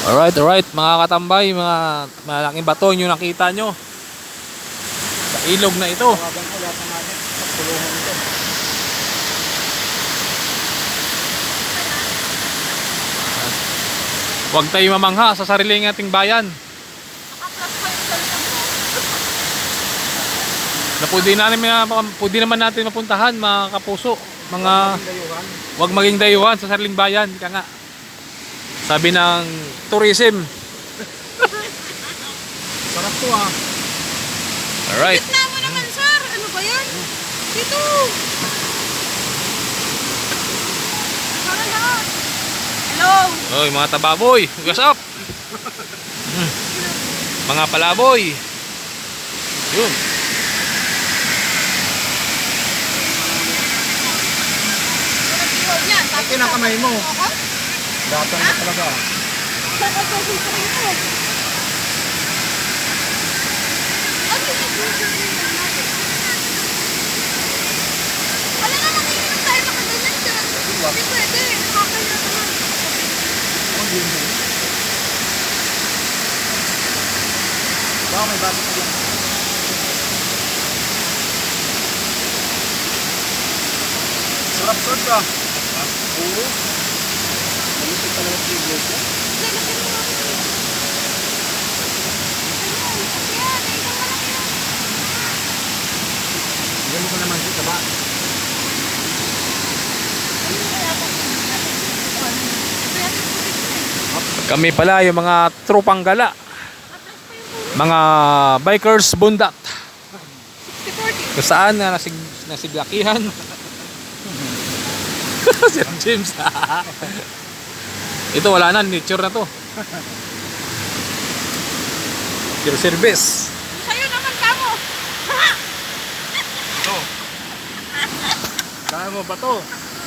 Alright mga katambay, mga malaking bato yung nakita nyo sa ilog na ito. Tawagan ko lahat ng natin sa pulungan ito. Huwag tayo mamangha sa sariling ating bayan na pwede naman natin mapuntahan, mga kapuso, mga huwag maging dayuhan sa sariling bayan. Ika nga, sabi ng tourism. Sarap to ah. Alright. Gitna mo naman, sir. Ano ba yan? Dito. Parang lahat. Hello. Oy, mga tababoy, what's up? Mga palaboy. Yun. Ay, kinakamay mo. Datang ka talaga. Wala naman iinom tayo nakaganyan dyan. Hindi pwede. Nakakaya naman. Baka may bago ka lang. Sarap ka. Oo. Malupit talaga sa iglog ko. Lalagyan mo ako. Ayun. Ayan. Ayun ang malaki yan. Bigyan mo ko naman sa taba. Ayun kaya ako. Kami pala yung mga tropang gala, mga bikers bundat, 60-40. kung saan na nasiglakihan. Sir James. Ito wala na, nature na to. Pure service. Sa'yo naman kamo. Kaya mo ba to?